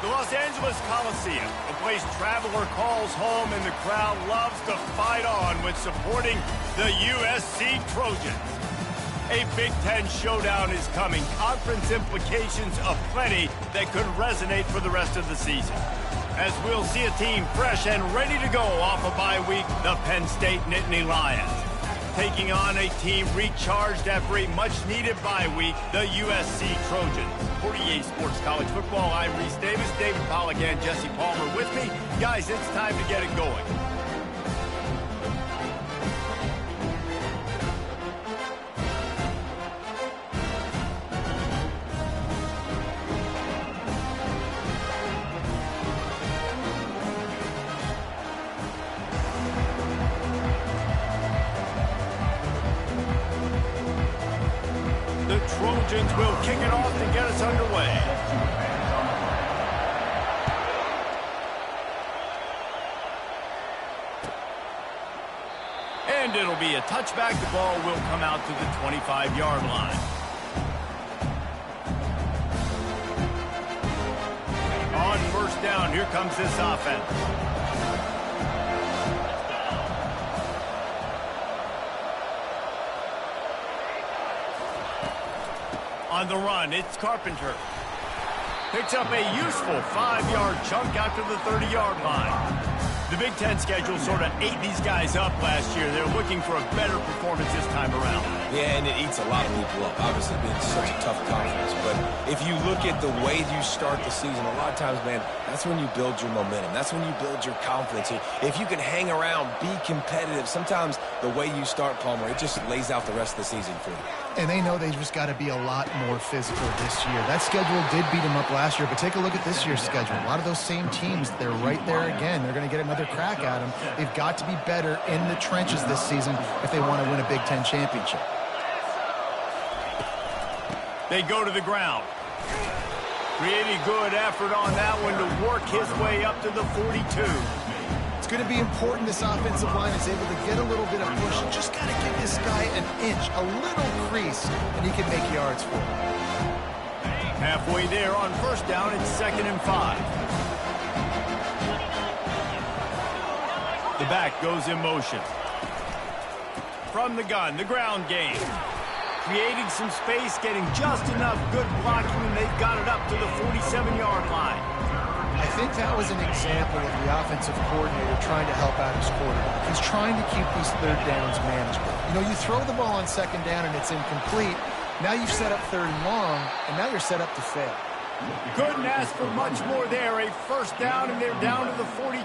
The Los Angeles Coliseum, a place traveler calls home and the crowd loves to fight on when supporting the USC Trojans. A Big Ten showdown is coming. Conference implications aplenty that could resonate for the rest of the season. As we'll see a team fresh and ready to go off a bye week, the Penn State Nittany Lions. Taking on a team recharged after a much-needed bye week, the USC Trojans. For EA Sports College Football, I'm Reese Davis, David Pollack, and Jesse Palmer with me. Guys, it's time to get it going. The Trojans will kick it off to get us underway. And it'll be a touchback. The ball will come out to the 25-yard line. On first down, here comes this offense. On the run, it's Carpenter. Picks up a useful 5-yard chunk out to the 30-yard line. The Big Ten schedule sort of ate these guys up last year. They're looking for a better performance this time around. Yeah, and it eats a lot of people up. Obviously, being such a tough conference. But if you look at the way you start the season, a lot of times, man, that's when you build your momentum. That's when you build your confidence. If you can hang around, be competitive, sometimes the way you start, Palmer, it just lays out the rest of the season for you. And they know they just got to be a lot more physical this year. That schedule did beat them up last year, but take a look at this year's schedule. A lot of those same teams, they're right there again. They're going to get another crack at them. They've got to be better in the trenches this season if they want to win a Big Ten championship. They go to the ground. Really good effort on that one to work his way up to the 42. It's going to be important this offensive line is able to get a little bit of push. You just got to give this guy an inch, a little crease, and he can make yards for it. Halfway there on first down, it's 2nd and 5. The back goes in motion. From the gun, the ground game. Creating some space, getting just enough good blocking, and they've got it up to the 47-yard line. I think that was an example of the offensive coordinator trying to help out his quarterback. He's trying to keep these third downs manageable. You know, you throw the ball on 2nd down and it's incomplete. Now you've set up 3rd and long, and now you're set up to fail. Couldn't ask for much more there. A first down, and they're down to the 42.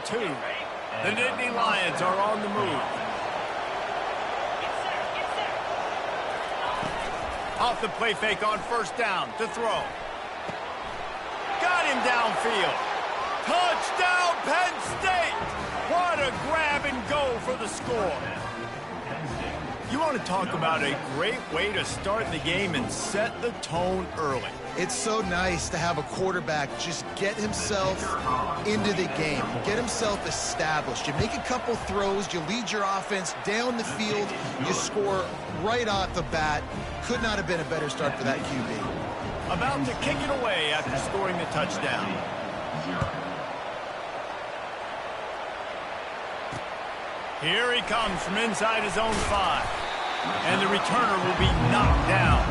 The Nittany Lions are on the move. Off the play fake on first down to throw. Got him downfield. Touchdown, Penn State! What a grab and go for the score. You want to talk about a great way to start the game and set the tone early. It's so nice to have a quarterback just get himself into the game, get himself established. You make a couple throws, you lead your offense down the field, you score right off the bat. Could not have been a better start for that QB. About to kick it away after scoring the touchdown. Here he comes from inside his own 5. And the returner will be knocked down.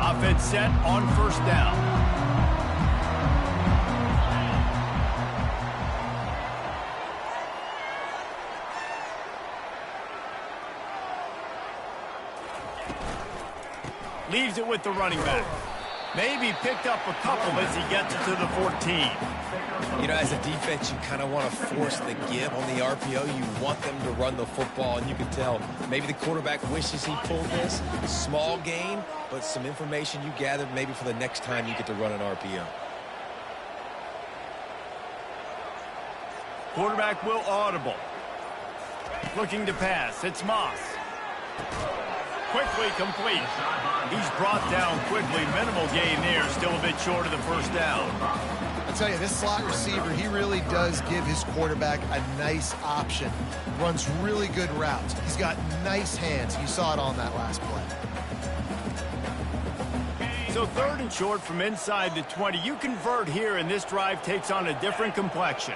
Offense set on first down. Leaves it with the running back. Maybe picked up a couple as he gets it to the 14. You know, as a defense, you kind of want to force the give on the RPO. You want them to run the football, and you can tell maybe the quarterback wishes he pulled this. Small gain, but some information you gathered maybe for the next time you get to run an RPO. Quarterback will audible. Looking to pass. It's Moss. Quickly complete. He's brought down quickly. Minimal gain there. Still a bit short of the first down. I tell you, this slot receiver, he really does give his quarterback a nice option. Runs really good routes. He's got nice hands. You saw it on that last play. So 3rd and short from inside the 20. You convert here, and this drive takes on a different complexion.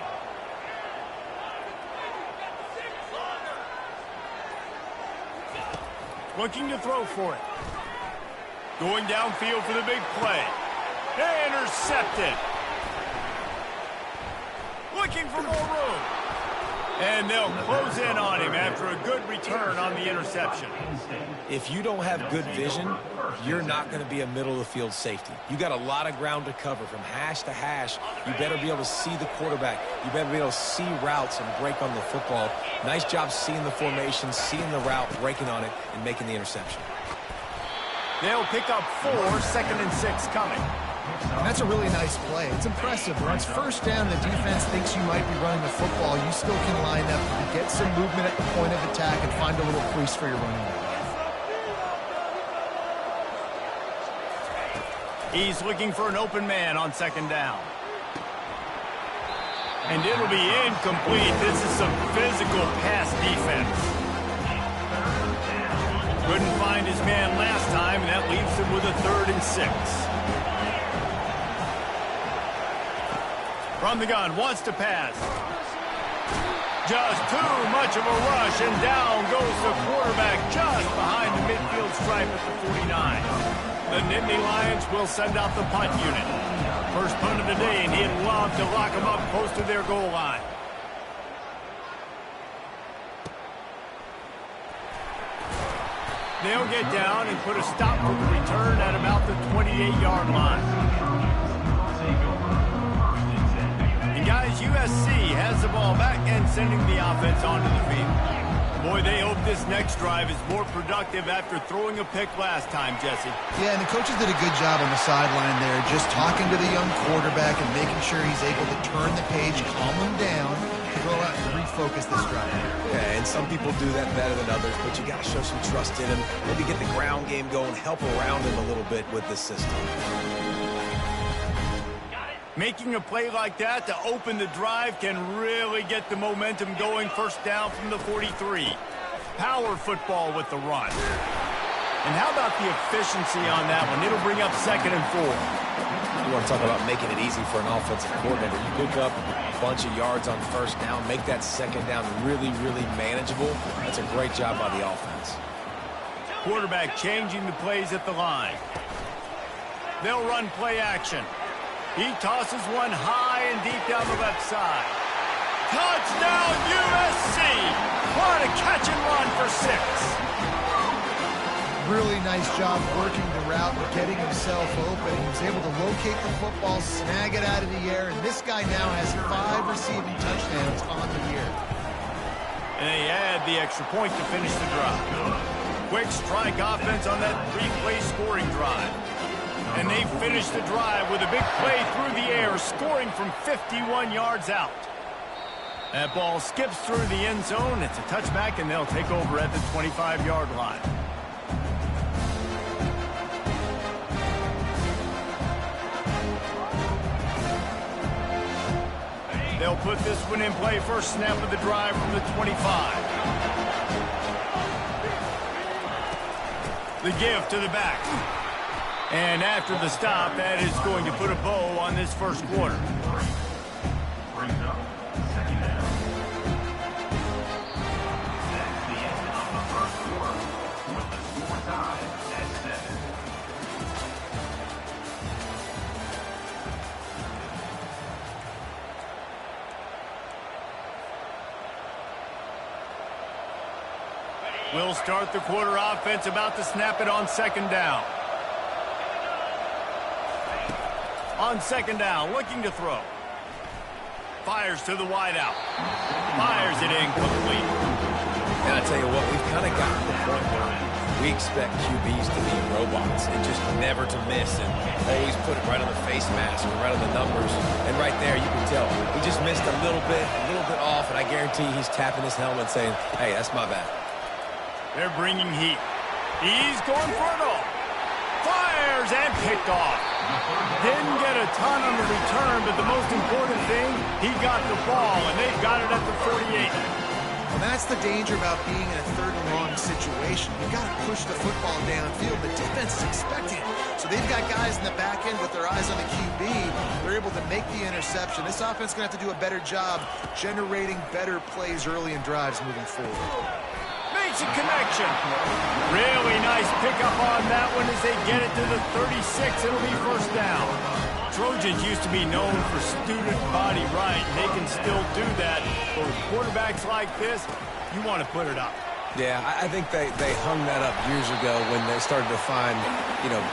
Looking to throw for it. Going downfield for the big play. Intercepted. Looking for more room. And they'll close in on him after a good return on the interception. If you don't have good vision, you're not going to be a middle-of-the-field safety. You got a lot of ground to cover from hash to hash. You better be able to see the quarterback. You better be able to see routes and break on the football. Nice job seeing the formation, seeing the route, breaking on it, and making the interception. They'll pick up 4, 2nd and 6 coming. And that's a really nice play. It's impressive. When it's first down, the defense thinks you might be running the football. You still can line up and get some movement at the point of attack and find a little crease for your running back. He's looking for an open man on 2nd down. And it'll be incomplete. This is some physical pass defense. Couldn't find his man last time, and that leaves him with a 3rd and 6. From the gun, wants to pass. Just too much of a rush, and down goes the quarterback just behind the midfield stripe at the 49. The Nittany Lions will send out the punt unit. First punt of the day, and he'd love to lock them up close to their goal line. They'll get down and put a stop for the return at about the 28-yard line. And guys, USC has the ball back and sending the offense onto the field. Boy, they hope this next drive is more productive after throwing a pick last time, Jesse. Yeah, and the coaches did a good job on the sideline there, just talking to the young quarterback and making sure he's able to turn the page, calm him down, to go out and refocus this drive. Yeah, and some people do that better than others, but you got to show some trust in him. Maybe get the ground game going, help around him a little bit with this system. Making a play like that to open the drive can really get the momentum going. First down from the 43. Power football with the run. And how about the efficiency on that one? It'll bring up 2nd and 4. You want to talk about making it easy for an offensive coordinator. You pick up a bunch of yards on first down, make that 2nd down really, really manageable. That's a great job by the offense. Quarterback changing the plays at the line. They'll run play action. He tosses one high and deep down the left side. Touchdown, USC! What a catch and run for 6. Really nice job working the route and getting himself open. He was able to locate the football, snag it out of the air, and this guy now has 5 receiving touchdowns on the year. And they add the extra point to finish the drive. Quick strike offense on that 3-play scoring drive. And they finish the drive with a big play through the air, scoring from 51 yards out. That ball skips through the end zone. It's a touchback, and they'll take over at the 25-yard line. They'll put this one in play. First snap of the drive from the 25. The give to the back. And after the stop, that is going to put a bow on this first quarter. We'll start the quarter offense, about to snap it on 2nd down. On second down, looking to throw. Fires to the wideout. Fires it incomplete. And I tell you what, we've kind of gotten to the point where we expect QBs to be robots and just never to miss and always put it right on the face mask and right on the numbers. And right there, you can tell he just missed a little bit off, and I guarantee he's tapping his helmet saying, hey, that's my bad. They're bringing heat. He's going for it all. Fires and picked off. Didn't get a ton on the return, but the most important thing, he got the ball, and they've got it at the 48. And that's the danger about being in a third and long situation. You got to push the football downfield. The defense is expecting it. So they've got guys in the back end with their eyes on the QB. They're able to make the interception. This offense is going to have to do a better job generating better plays early in drives moving forward. Makes a connection. Really nice pickup on that one as they get it to the 36. It'll be first down. Trojans used to be known for student body right, and they can still do that. But with quarterbacks like this, you want to put it up. Yeah, I think they hung that up years ago when they started to find,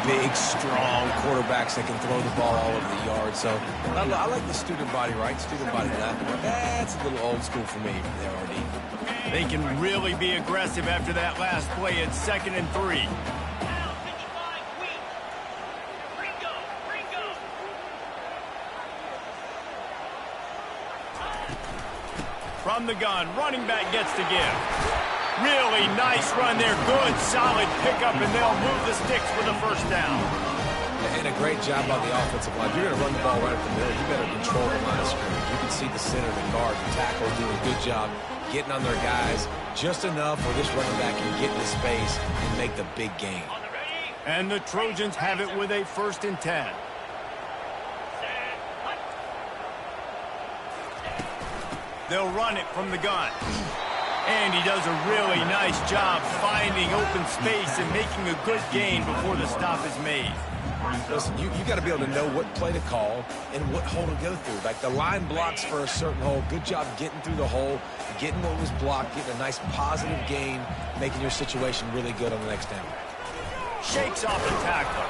big, strong quarterbacks that can throw the ball all over the yard. So I like the student body right, student body left. That's a little old school for me there, RD. They can really be aggressive after that last play at 2nd and 3. From the gun, running back gets to give. Really nice run there. Good, solid pickup, and they'll move the sticks for the first down. And a great job by the offensive line. If you're going to run the ball right up the middle, you better control the line of scrimmage. You can see the center, the guard, the tackle doing a good job getting on their guys just enough where this running back can get into space and make the big gain. And the Trojans have it with a 1st and 10. They'll run it from the gun. And he does a really nice job finding open space and making a good gain before the stop is made. Listen, you got to be able to know what play to call and what hole to go through. Like the line blocks for a certain hole. Good job getting through the hole, getting what was blocked, getting a nice positive gain, making your situation really good on the next down. Shakes off the tackler.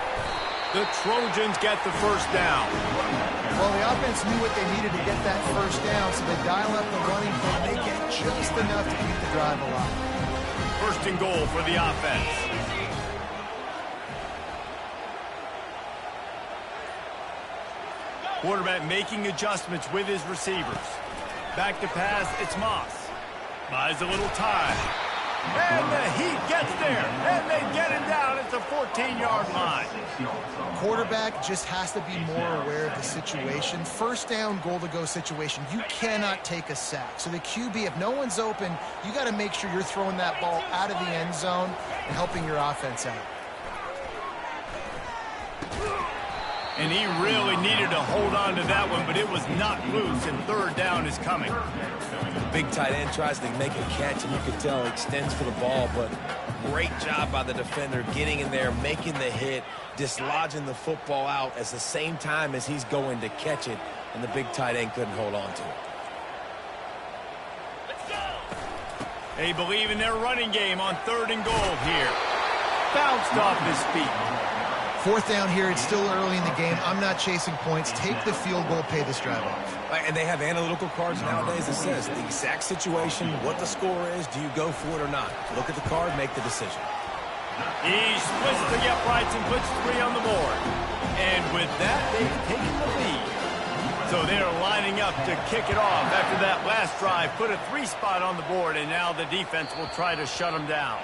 The Trojans get the first down. Well, the offense knew what they needed to get that first down, so they dial up the running play. They get just enough to keep the drive alive. 1st and goal for the offense. Quarterback making adjustments with his receivers. Back to pass, it's Moss. Buys a little time. And the Heat gets there. And they get him down at the 14-yard line. Quarterback just has to be more aware of the situation. First down, goal-to-go situation. You cannot take a sack. So the QB, if no one's open, you got to make sure you're throwing that ball out of the end zone and helping your offense out. And he really needed to hold on to that one, but it was not loose, and 3rd down is coming. The big tight end tries to make a catch, and you can tell extends for the ball, but great job by the defender getting in there, making the hit, dislodging the football out at the same time as he's going to catch it, and the big tight end couldn't hold on to it. They believe in their running game on 3rd and goal here. Bounced off his feet. 4th down here, it's still early in the game. I'm not chasing points. Take the field goal, pay this drive off. And they have analytical cards nowadays that says the exact situation, what the score is, do you go for it or not? Look at the card, make the decision. He splits the uprights and puts 3 on the board. And with that, they've taken the lead. So they're lining up to kick it off after that last drive. Put a 3 spot on the board, and now the defense will try to shut them down.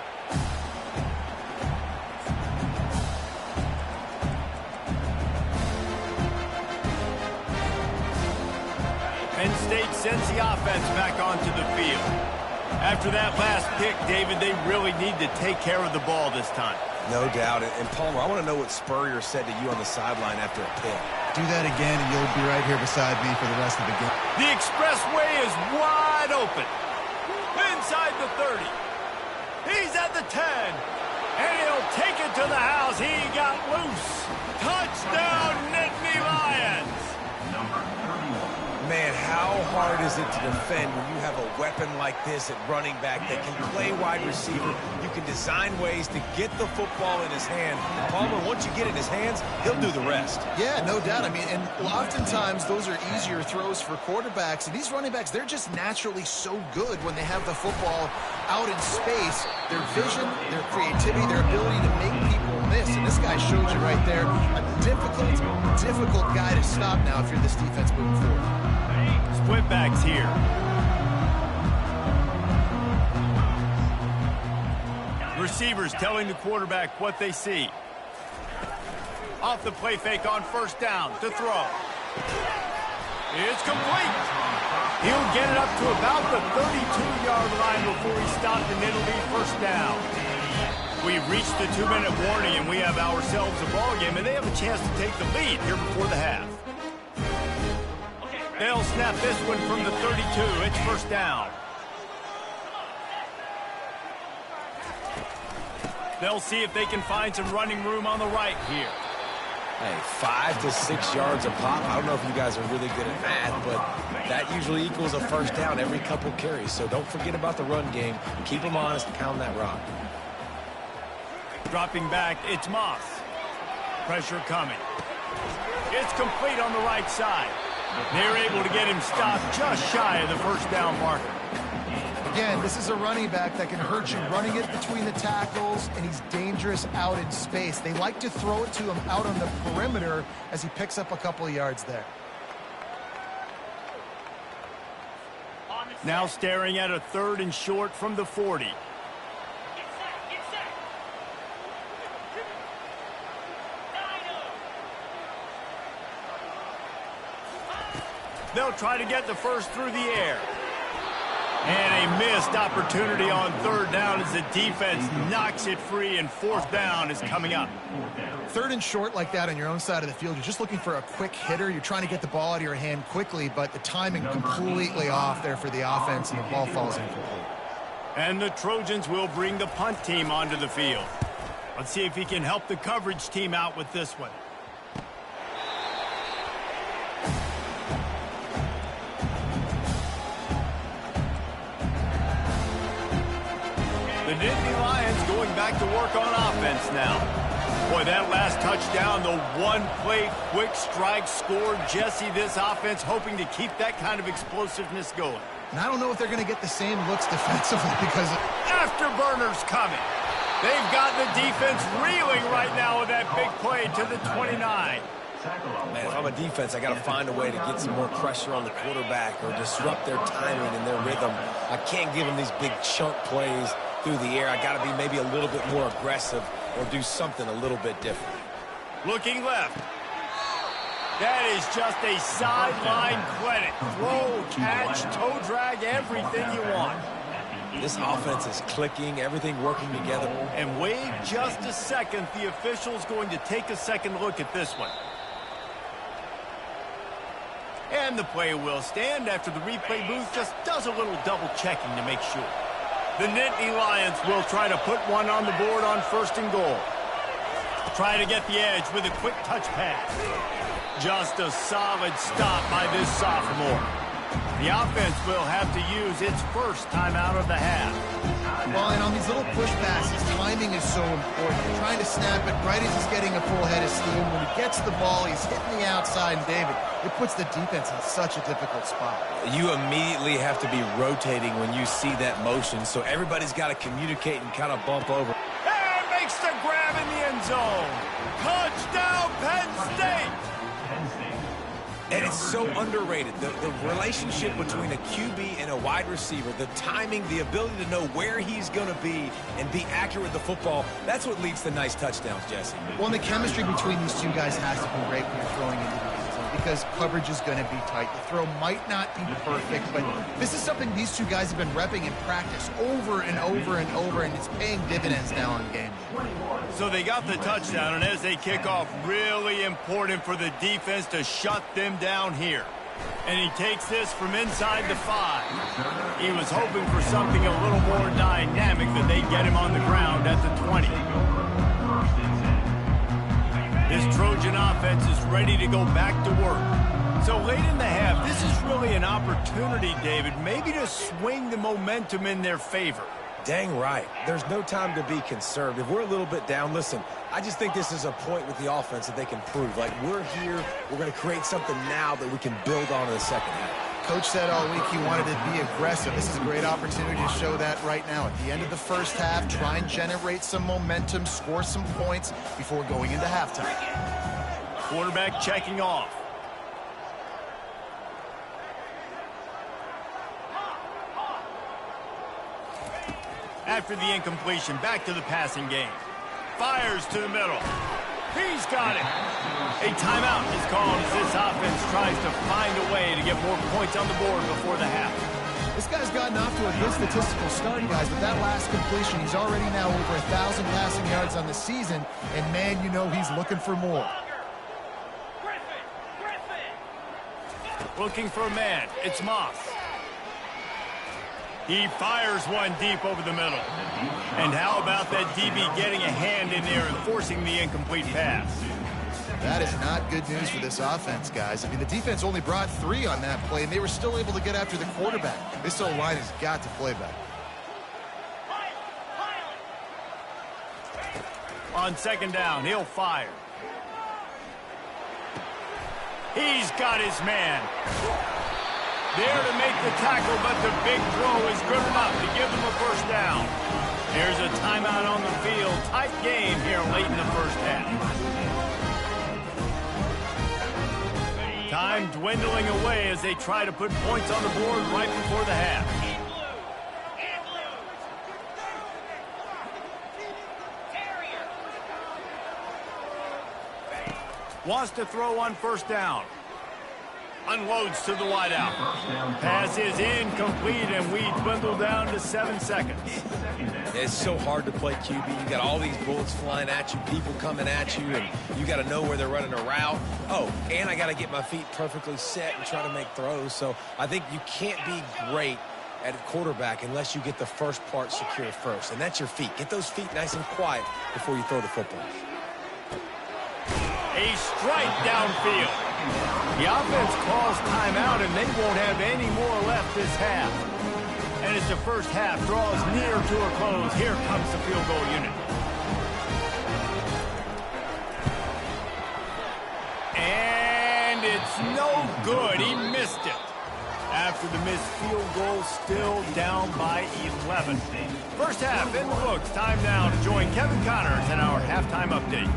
Penn State sends the offense back onto the field. After that last pick, David, they really need to take care of the ball this time. No doubt. And Palmer, I want to know what Spurrier said to you on the sideline after a pick. Do that again, and you'll be right here beside me for the rest of the game. The expressway is wide open. Inside the 30. He's at the 10. And he'll take it to the house. He got loose. Touchdown, Nittany Lions. man, how hard is it to defend when you have a weapon like this at running back that can play wide receiver? You can design ways to get the football in his hand. Palmer, once you get it in his hands, he'll do the rest. Yeah, no doubt. I mean, and oftentimes those are easier throws for quarterbacks. And these running backs, they're just naturally so good when they have the football out in space. Their vision, their creativity, their ability to make people miss. And this guy showed you right there a difficult guy to stop now if you're this defense moving forward. Split backs here. Receivers telling the quarterback what they see. Off the play fake on first down to throw. It's complete. He'll get it up to about the 32-yard line before he stopped, and it'll be first down. We've reached the 2-minute warning, and we have ourselves a ball game, and they have a chance to take the lead here before the half. They'll snap this one from the 32. It's first down. They'll see if they can find some running room on the right here. Hey, 5 to 6 yards a pop. I don't know if you guys are really good at math, but that usually equals a first down every couple carries. So don't forget about the run game. Keep them honest, pound that rock. Dropping back, it's Moss. Pressure coming. It's complete on the right side. They're able to get him stopped just shy of the first down marker. Again, this is a running back that can hurt you running it between the tackles, and he's dangerous out in space. They like to throw it to him out on the perimeter as he picks up a couple of yards there. Now staring at a 3rd and short from the 40. They'll try to get the first through the air. And a missed opportunity on 3rd down as the defense knocks it free, and 4th down is coming up. 3rd and short like that on your own side of the field, you're just looking for a quick hitter. You're trying to get the ball out of your hand quickly, but the timing completely off there for the offense, and the ball falls incomplete. And the Trojans will bring the punt team onto the field. Let's see if he can help the coverage team out with this one. The Nittany Lions going back to work on offense now. Boy, that last touchdown, the one-play quick strike scored. Jesse, this offense hoping to keep that kind of explosiveness going. And I don't know if they're going to get the same looks defensively because afterburners coming. They've got the defense reeling right now with that big play to the 29. Man, if I'm a defense, I got to find a way to get some more pressure on the quarterback or disrupt their timing and their rhythm. I can't give them these big chunk plays through the air. I got to be maybe a little bit more aggressive or do something a little bit different. Looking left. That is just a sideline clinic. Throw, catch, toe drag, everything you want. This offense is clicking, everything working together. And wait just a second. The official's going to take a second look at this one. And the play will stand after the replay booth just does a little double checking to make sure. The Nittany Lions will try to put one on the board on 1st and goal. Try to get the edge with a quick touch pass. Just a solid stop by this sophomore. The offense will have to use its first timeout of the half. Well, and on these little push passes, timing is so important. You're trying to snap it right as he's getting a full head of steam. When he gets the ball, he's hitting the outside, and David, it puts the defense in such a difficult spot. You immediately have to be rotating when you see that motion, so everybody's got to communicate and kind of bump over. And makes the grab in the end zone. Touchdown, Penn State! And it's so underrated. The relationship between a QB and a wide receiver, the timing, the ability to know where he's going to be and be accurate with the football, that's what leads to nice touchdowns, Jesse. Well, and the chemistry between these two guys has to be great when you're throwing into the end zone because coverage is going to be tight. The throw might not be perfect, but this is something these two guys have been repping in practice over and over and over, and it's paying dividends now on game day. So they got the touchdown, and as they kick off, really important for the defense to shut them down here. And he takes this from inside the 5. He was hoping for something a little more dynamic, that they'd get him on the ground at the 20. This Trojan offense is ready to go back to work. So late in the half, this is really an opportunity, David, maybe to swing the momentum in their favor. Dang right. There's no time to be conservative. We're a little bit down. Listen, I just think this is a point with the offense that they can prove. Like, we're here, we're going to create something now that we can build on in the second half. Coach said all week he wanted to be aggressive. This is a great opportunity to show that right now. At the end of the first half, try and generate some momentum, score some points before going into halftime. Quarterback checking off. After the incompletion, back to the passing game. Fires to the middle. He's got it. A timeout is called as this offense tries to find a way to get more points on the board before the half. This guy's gotten off to a good statistical start, guys, but that last completion, he's already now over 1,000 passing yards on the season, and man, you know he's looking for more. Looking for a man. It's Moss. He fires one deep over the middle. And how about that DB getting a hand in there and forcing the incomplete pass? That is not good news for this offense, guys. I mean, the defense only brought 3 on that play, and they were still able to get after the quarterback. This O-line has got to play better. On second down, he'll fire. He's got his man. There to make the tackle, but the big throw is good enough to give them a first down. Here's a timeout on the field. Tight game here late in the first half. Time dwindling away as they try to put points on the board right before the half. Wants to throw on first down. Unloads to the wideout. Pass is incomplete, and we dwindle down to 7 seconds. It's so hard to play QB. You got all these bullets flying at you, people coming at you, and you got to know where they're running a route. Oh, and I got to get my feet perfectly set and try to make throws. So I think you can't be great at quarterback unless you get the first part secure first, and that's your feet. Get those feet nice and quiet before you throw the football. A strike downfield. The offense calls timeout, and they won't have any more left this half. And as the first half draws near to a close, here comes the field goal unit. And it's no good. He missed it. After the missed field goal, still down by 11. First half in the books. Time now to join Kevin Connors in our halftime update.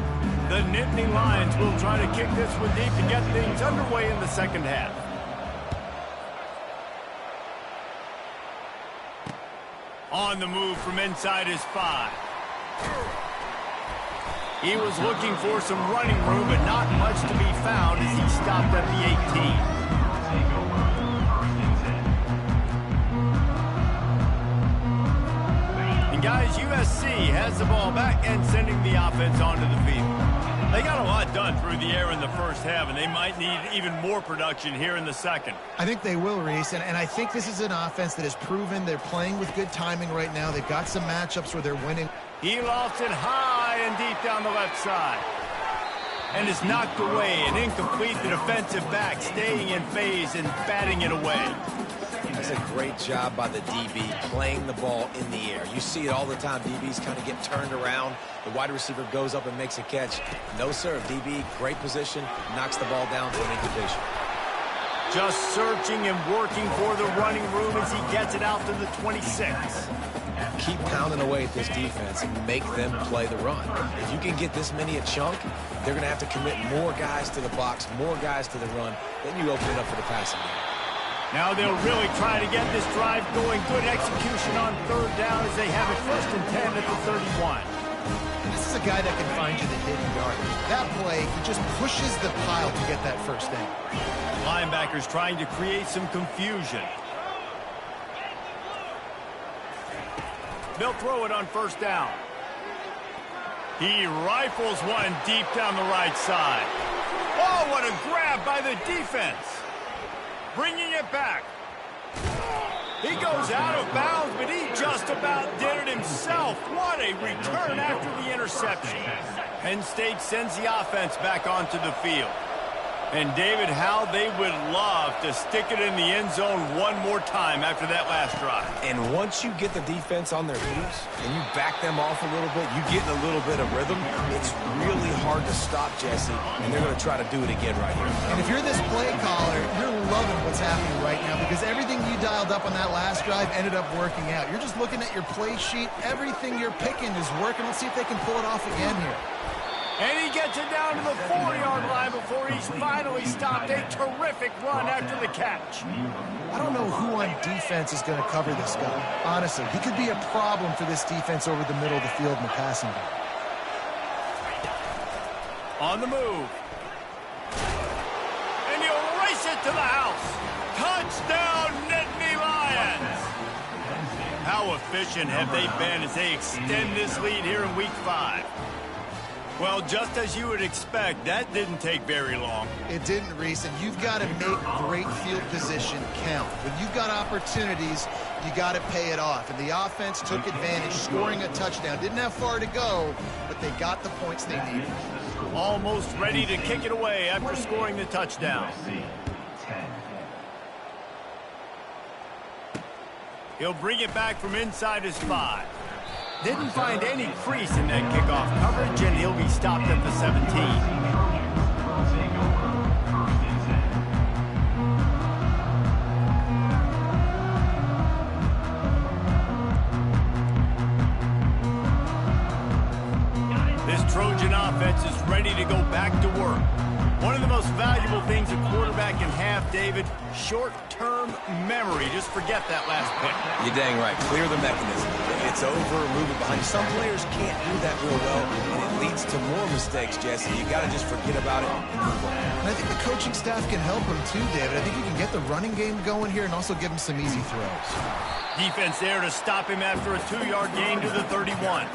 The Nittany Lions will try to kick this one deep to get things underway in the second half. On the move from inside his 5. He was looking for some running room, but not much to be found as he stopped at the 18. Guys, USC has the ball back and sending the offense onto the field. They got a lot done through the air in the first half, and they might need even more production here in the second. I think they will, Reese, and I think this is an offense that has proven they're playing with good timing right now. They've got some matchups where they're winning. He lofts it high and deep down the left side. And is knocked away and incomplete. The defensive back staying in phase and batting it away. That's a great job by the DB playing the ball in the air. You see it all the time. DBs kind of get turned around. The wide receiver goes up and makes a catch. No, sir. DB, great position, knocks the ball down for an incompletion. Just searching and working for the running room as he gets it out to the 26. Keep pounding away at this defense and make them play the run. If you can get this many a chunk, they're going to have to commit more guys to the box, more guys to the run. Then you open it up for the passing game. Now they'll really try to get this drive going. Good execution on third down as they have it 1st and 10 at the 31. This is a guy that can find you the hidden yardage. That play, he just pushes the pile to get that first down. Linebackers trying to create some confusion. They'll throw it on first down. He rifles one deep down the right side. Oh, what a grab by the defense. Bringing it back. He goes out of bounds, but he just about did it himself. What a return after the interception. Penn State sends the offense back onto the field. And, David, how they would love to stick it in the end zone one more time after that last drive. And once you get the defense on their heels and you back them off a little bit, you get in a little bit of rhythm, it's really hard to stop, Jesse, and they're going to try to do it again right here. And if you're this play caller, you're loving what's happening right now because everything you dialed up on that last drive ended up working out. You're just looking at your play sheet. Everything you're picking is working. Let's see if they can pull it off again here. And he gets it down to the 4-yard line before he's finally stopped. A terrific run after the catch. I don't know who on defense is going to cover this guy. Honestly, he could be a problem for this defense over the middle of the field in the passing game. On the move. And he'll race it to the house. Touchdown, Nittany Lions. How efficient have they been as they extend this lead here in Week 5? Well, just as you would expect, that didn't take very long. It didn't, Reese, and you've got to make great field position count. When you've got opportunities, you got to pay it off. And the offense took advantage, scoring a touchdown. Didn't have far to go, but they got the points they needed. Almost ready to kick it away after scoring the touchdown. He'll bring it back from inside his 5. Didn't find any crease in that kickoff coverage, and he'll be stopped at the 17. This Trojan offense is ready to go back to work. One of the most valuable things a quarterback can have, David, short-term memory. Just forget that last pick. You're dang right. Clear the mechanism. It's over, move it behind. Some players can't do that real well, and it leads to more mistakes, Jesse. You got to just forget about it and move on. And I think the coaching staff can help him too, David. I think you can get the running game going here and also give him some easy throws. Defense there to stop him after a 2-yard gain to the 31.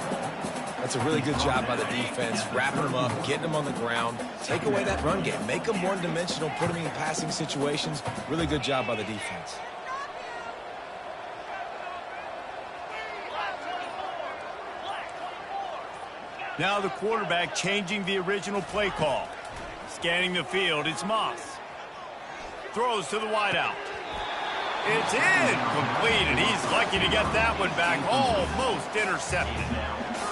That's a really good job by the defense, wrapping them up, getting them on the ground. Take away that run game. Make them one-dimensional, put them in passing situations. Really good job by the defense. Now the quarterback changing the original play call. Scanning the field, it's Moss. Throws to the wideout. It's incomplete, and he's lucky to get that one back. Almost intercepted.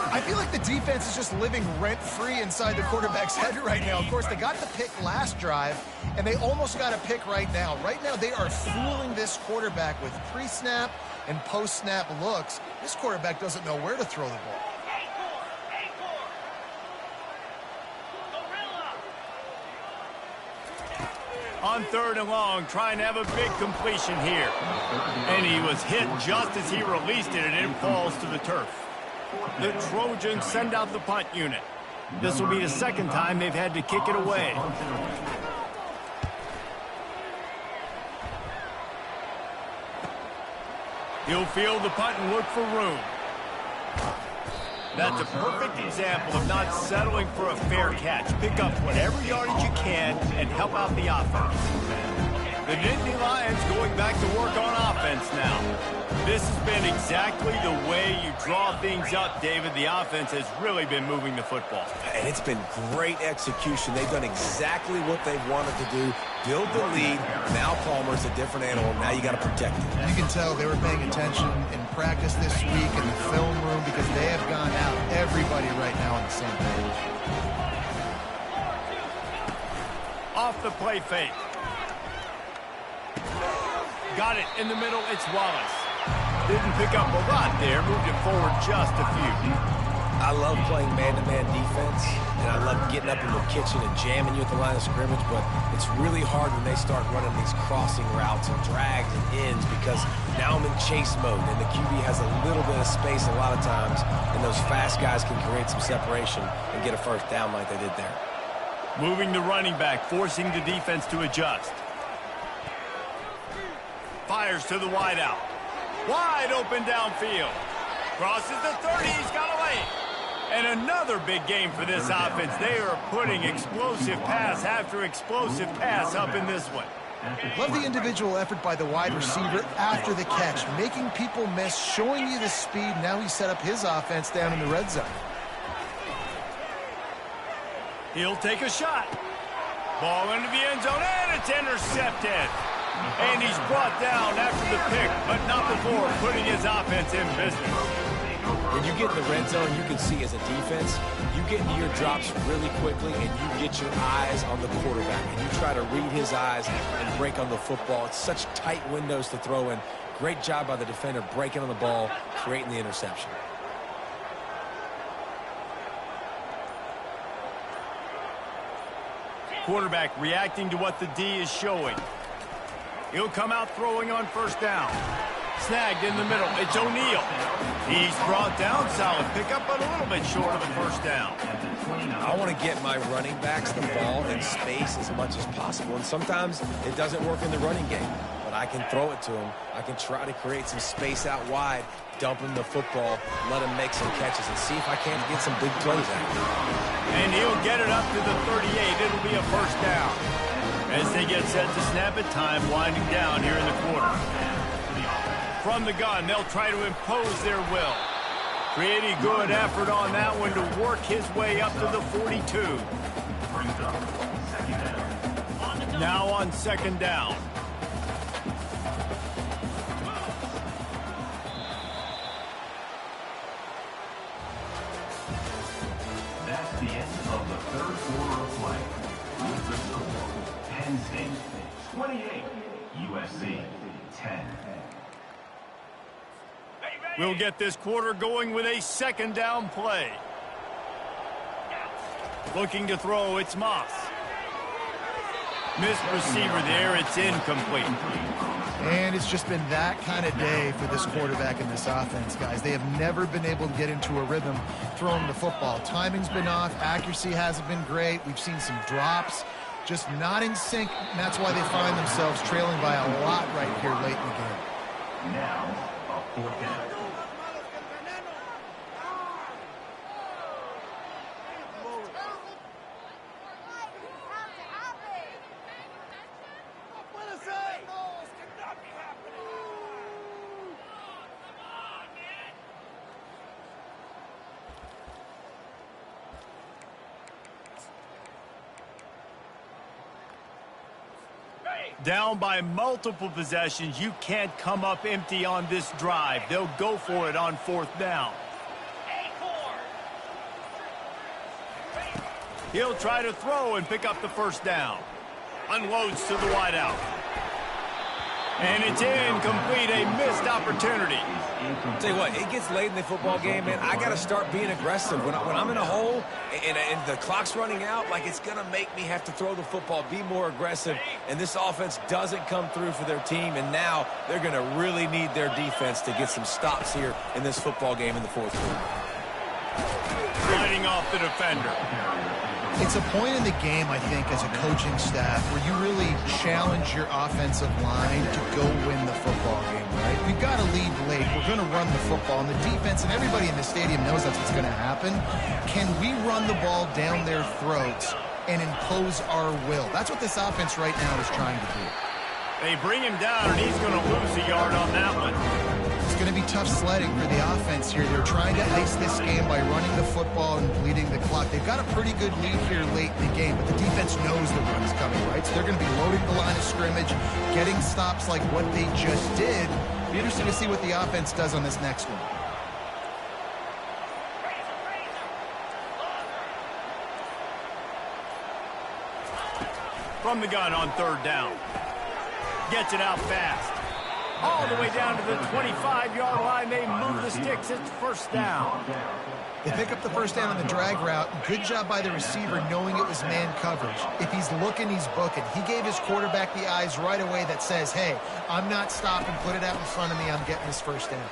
I feel like the defense is just living rent-free inside the quarterback's head right now. Of course, they got the pick last drive, and they almost got a pick right now. Right now, they are fooling this quarterback with pre-snap and post-snap looks. This quarterback doesn't know where to throw the ball. On 3rd and long, trying to have a big completion here. And he was hit just as he released it, and it falls to the turf. The Trojans send out the punt unit. This will be the second time they've had to kick it away. He'll field the punt and look for room. That's a perfect example of not settling for a fair catch. Pick up whatever yardage you can and help out the offense. The Nittany Lions going back to work on offense now. This has been exactly the way you draw things up, David. The offense has really been moving the football. And it's been great execution. They've done exactly what they've wanted to do. Build the lead. Now Palmer's a different animal. Now you got to protect it. You can tell they were paying attention in practice this week in the film room because they have gone out. Everybody right now on the same page. Off the play fake. Got it in the middle. It's Wallace. Didn't pick up a lot there. Moved it forward just a few. I love playing man-to-man defense, and I love getting up in the kitchen and jamming you at the line of scrimmage, but it's really hard when they start running these crossing routes and drags and ends because now I'm in chase mode, and the QB has a little bit of space a lot of times, and those fast guys can create some separation and get a first down like they did there. Moving the running back, forcing the defense to adjust. Fires to the wideout. Wide open downfield. Crosses the 30. He's got away. And another big game for this offense. They are putting explosive pass after explosive pass up in this one. Love the individual effort by the wide receiver after the catch, making people miss, showing you the speed. Now he set up his offense down in the red zone. He'll take a shot. Ball into the end zone, and it's intercepted. And he's brought down after the pick, but not before putting his offense in business. When you get in the red zone, you can see as a defense, you get into your drops really quickly, and you get your eyes on the quarterback, and you try to read his eyes and break on the football. It's such tight windows to throw in. Great job by the defender breaking on the ball, creating the interception. Quarterback reacting to what the D is showing. He'll come out throwing on first down. Snagged in the middle. It's O'Neal. He's brought down. Solid pickup, but a little bit short of the first down. I want to get my running backs the ball in space as much as possible. And sometimes it doesn't work in the running game. But I can throw it to him. I can try to create some space out wide, dump him the football, let him make some catches, and see if I can't get some big plays out of him. And he'll get it up to the 38. It'll be a first down. As they get set to snap it, time winding down here in the quarter. From the gun, they'll try to impose their will. Pretty good effort on that one to work his way up to the 42. Now on second down. That's the end of the third quarter of play. With the score, Penn State 28, USC 10. We'll get this quarter going with a second down play. Looking to throw, it's Moss. Missed receiver there, it's incomplete. And it's just been that kind of day for this quarterback and this offense, guys. They have never been able to get into a rhythm throwing the football. Timing's been off. Accuracy hasn't been great. We've seen some drops. Just not in sync, and that's why they find themselves trailing by a lot right here late in the game. Now, a fourth down. Down by multiple possessions, you can't come up empty on this drive. They'll go for it on fourth down. He'll try to throw and pick up the first down. Unloads to the wideout. And it's incomplete, a missed opportunity. Tell you what, it gets late in the football game, man. I got to start being aggressive. When I'm in a hole and the clock's running out, like, it's going to make me have to throw the football, be more aggressive. And this offense doesn't come through for their team, and now they're going to really need their defense to get some stops here in this football game in the fourth quarter. Sliding off the defender. It's a point in the game, I think, as a coaching staff where you really challenge your offensive line to go win the football game, right? We've got to lead late. We're going to run the football, and the defense and everybody in the stadium knows that's what's going to happen. Can we run the ball down their throats and impose our will? That's what this offense right now is trying to do. They bring him down, and he's going to lose a yard on that one. It's going to be tough sledding for the offense here. They're trying to ice this game by running the football and bleeding the clock. They've got a pretty good lead here late in the game, but the defense knows the run's coming, right? So they're going to be loading the line of scrimmage, getting stops like what they just did. It'll be interesting to see what the offense does on this next one. From the gun on third down. Gets it out fast. All the way down to the 25-yard line. They move the sticks. It's first down. They pick up the first down on the drag route. Good job by the receiver knowing it was man coverage. If he's looking, he's booking. He gave his quarterback the eyes right away that says, hey, I'm not stopping. Put it out in front of me. I'm getting this first down.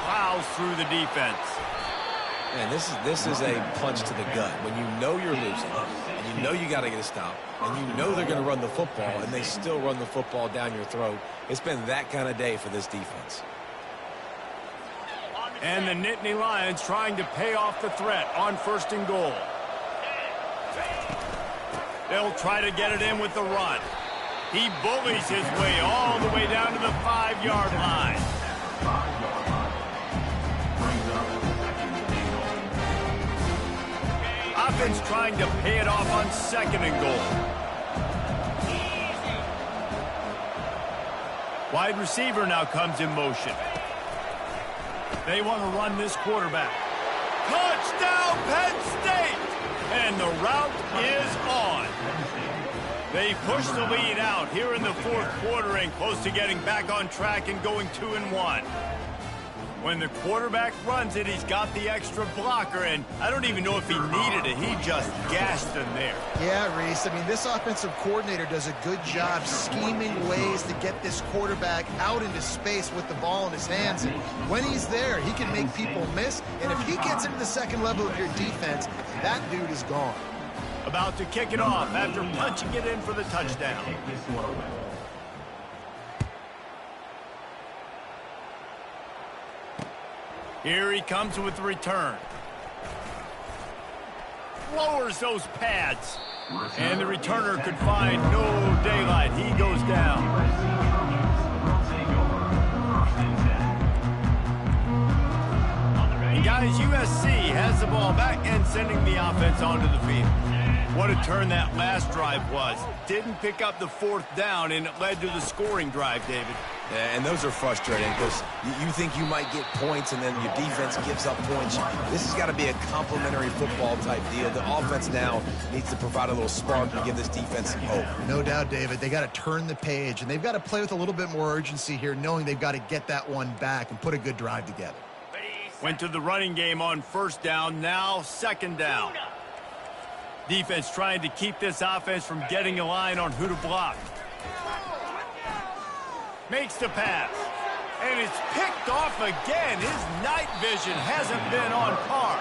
Plows through the defense. Man, this is a punch to the gut. When you know you're losing, and you know you got to get a stop, and you know they're going to run the football, and they still run the football down your throat. It's been that kind of day for this defense. And the Nittany Lions trying to pay off the threat on first and goal. They'll try to get it in with the run. He bullies his way all the way down to the 5-yard line. defense trying to pay it off on 2nd and goal. Wide receiver now comes in motion. They want to run this quarterback. Touchdown, Penn State! And the route is on. They push the lead out here in the 4th quarter and close to getting back on track and going 2-1. When the quarterback runs it, he's got the extra blocker, and I don't even know if he needed it. He just gashed them there. Yeah, Reese. I mean, this offensive coordinator does a good job scheming ways to get this quarterback out into space with the ball in his hands. And when he's there, he can make people miss. And if he gets into the 2nd level of your defense, that dude is gone. About to kick it off after punching it in for the touchdown. Here he comes with the return. Lowers those pads. And the returner could find no daylight. He goes down. And guys, USC has the ball back and sending the offense onto the field. What a turn that last drive was. Didn't pick up the 4th down, and it led to the scoring drive, David. Yeah, and those are frustrating because you think you might get points and then your defense gives up points. This has got to be a complementary football type deal. The offense now needs to provide a little spark and give this defense some hope. No doubt, David. They got to turn the page, and they've got to play with a little bit more urgency here, knowing they've got to get that one back and put a good drive together. Went to the running game on 1st down, now 2nd down. Defense trying to keep this offense from getting a line on who to block. Makes the pass. And it's picked off again. His night vision hasn't been on par.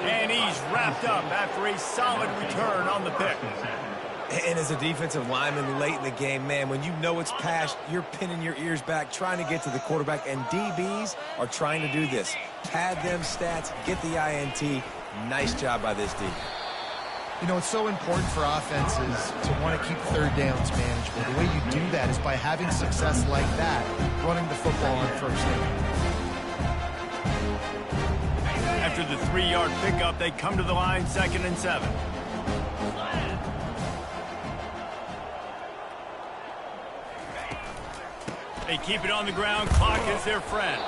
And he's wrapped up after a solid return on the pick. And as a defensive lineman late in the game, man, when you know it's passed, you're pinning your ears back, trying to get to the quarterback. And DBs are trying to do this. Pad them stats, get the INT. Nice job by this D. You know, it's so important for offenses to want to keep 3rd downs manageable. The way you do that is by having success like that, running the football on 1st down. After the 3-yard pickup, they come to the line 2nd and 7. They keep it on the ground. Clock is their friend.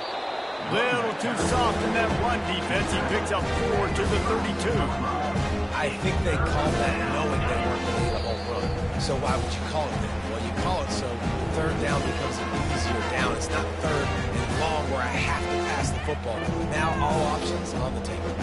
Little too soft in that run defense. He picks up 4 to the 32. I think they called that knowing they weren't going to hit a home run. So why would you call it that? Well, you call it so 3rd down becomes an easier down. It's not 3rd and long where I have to pass the football. Now all options on the table.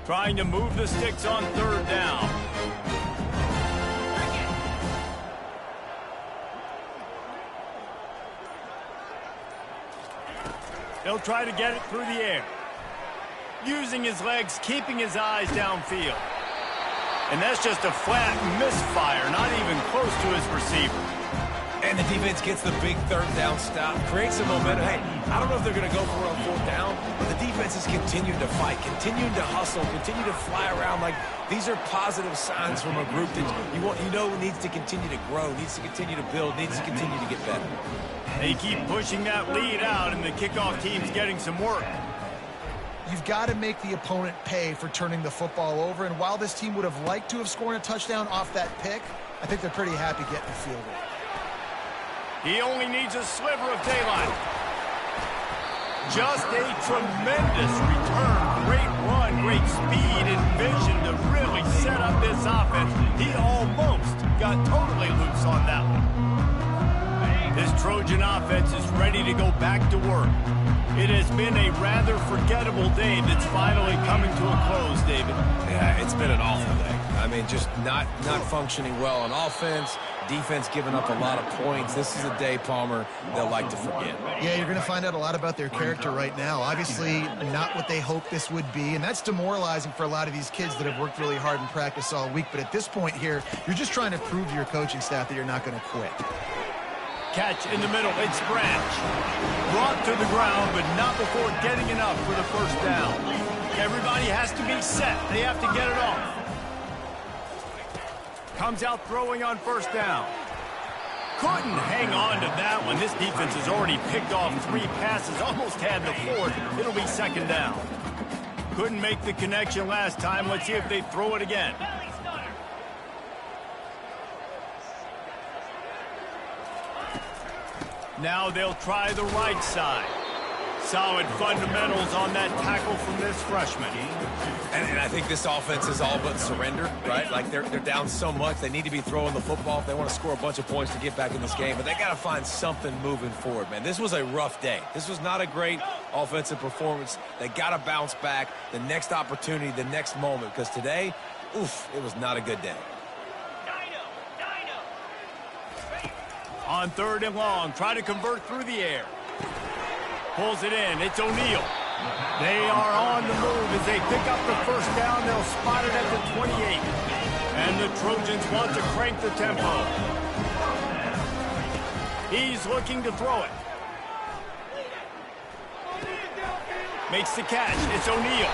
Trying to move the sticks on 3rd down. He'll try to get it through the air. Using his legs, keeping his eyes downfield. And that's just a flat misfire, not even close to his receiver. And the defense gets the big 3rd down stop, creates some momentum. Hey, I don't know if they're going to go for it on 4th down, but the defense is continuing to fight, continuing to hustle, continue to fly around. Like, these are positive signs from a group that you know needs to continue to grow, needs to continue to build, needs to continue to get better. They keep pushing that lead out, and the kickoff team's getting some work. You've got to make the opponent pay for turning the football over, and while this team would have liked to have scored a touchdown off that pick, I think they're pretty happy getting the field goal. He only needs a sliver of daylight. Just a tremendous return. Great run, great speed and vision to really set up this offense. He almost got totally loose on that one. This Trojan offense is ready to go back to work. It has been a rather forgettable day that's finally coming to a close, David. Yeah, it's been an awful day. I mean, just not functioning well on offense. Defense giving up a lot of points. This is a day, Palmer, they'll like to forget. Yeah, you're going to find out a lot about their character right now. Obviously, not what they hoped this would be, and that's demoralizing for a lot of these kids that have worked really hard in practice all week. But at this point here, you're just trying to prove to your coaching staff that you're not going to quit. Catch in the middle. It's Branch. Brought to the ground, but not before getting enough for the first down. Everybody has to be set. They have to get it off. Comes out throwing on first down. Couldn't hang on to that one. This defense has already picked off 3 passes, almost had the 4th. It'll be second down. Couldn't make the connection last time. Let's see if they throw it again. Now they'll try the right side. Solid fundamentals on that tackle from this freshman. And I think this offense is all but surrender, right? Like they're down so much, they need to be throwing the football if they want to score a bunch of points to get back in this game. But they got to find something moving forward, man. This was a rough day. This was not a great offensive performance. They got to bounce back the next opportunity, the next moment, because today, oof, it was not a good day. On 3rd and long, try to convert through the air. Pulls it in. It's O'Neal. They are on the move as they pick up the first down. They'll spot it at the 28. And the Trojans want to crank the tempo. He's looking to throw it. Makes the catch. It's O'Neal.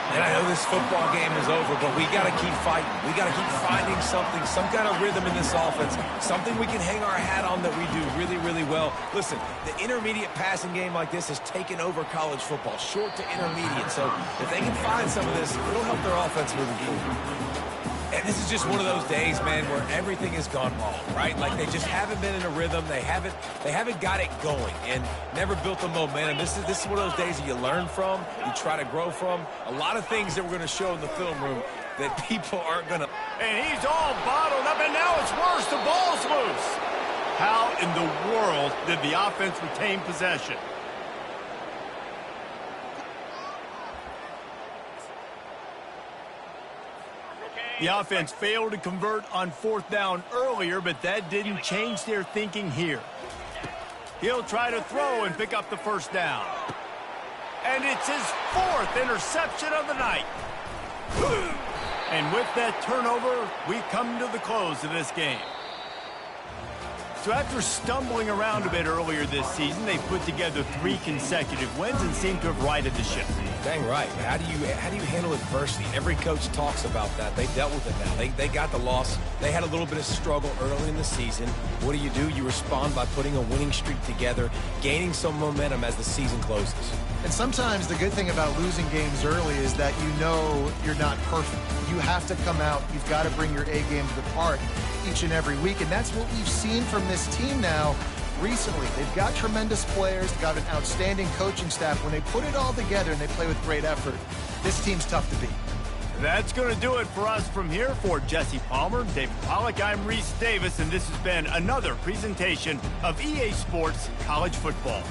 And I know this football game is over, but we got to keep fighting. We got to keep finding something, some kind of rhythm in this offense, something we can hang our hat on that we do really, really well. Listen, the intermediate passing game like this has taken over college football, short to intermediate. So if they can find some of this, it'll help their offense moving forward. And this is just one of those days, man, where everything has gone wrong, right? Like they just haven't been in a rhythm. They haven't got it going and never built the momentum. This is one of those days that you learn from, you try to grow from. A lot of things that we're going to show in the film room that people aren't going to. And he's all bottled up, and now it's worse. The ball's loose. How in the world did the offense retain possession? The offense failed to convert on 4th down earlier, but that didn't change their thinking here. He'll try to throw and pick up the first down. And it's his 4th interception of the night. And with that turnover, we come to the close of this game. So after stumbling around a bit earlier this season, they put together 3 consecutive wins and seem to have righted the ship. Dang right. How do you handle adversity? Every coach talks about that. They dealt with it now. They got the loss. They had a little bit of struggle early in the season. What do? You respond by putting a winning streak together, gaining some momentum as the season closes. And sometimes the good thing about losing games early is that you know you're not perfect. You have to come out. You've got to bring your A game to the park each and every week. And that's what we've seen from this team now recently. They've got tremendous players, got an outstanding coaching staff. When they put it all together and they play with great effort, this team's tough to beat. That's going to do it for us from here. For Jesse Palmer, David Pollack, I'm Reese Davis, and this has been another presentation of EA Sports College Football.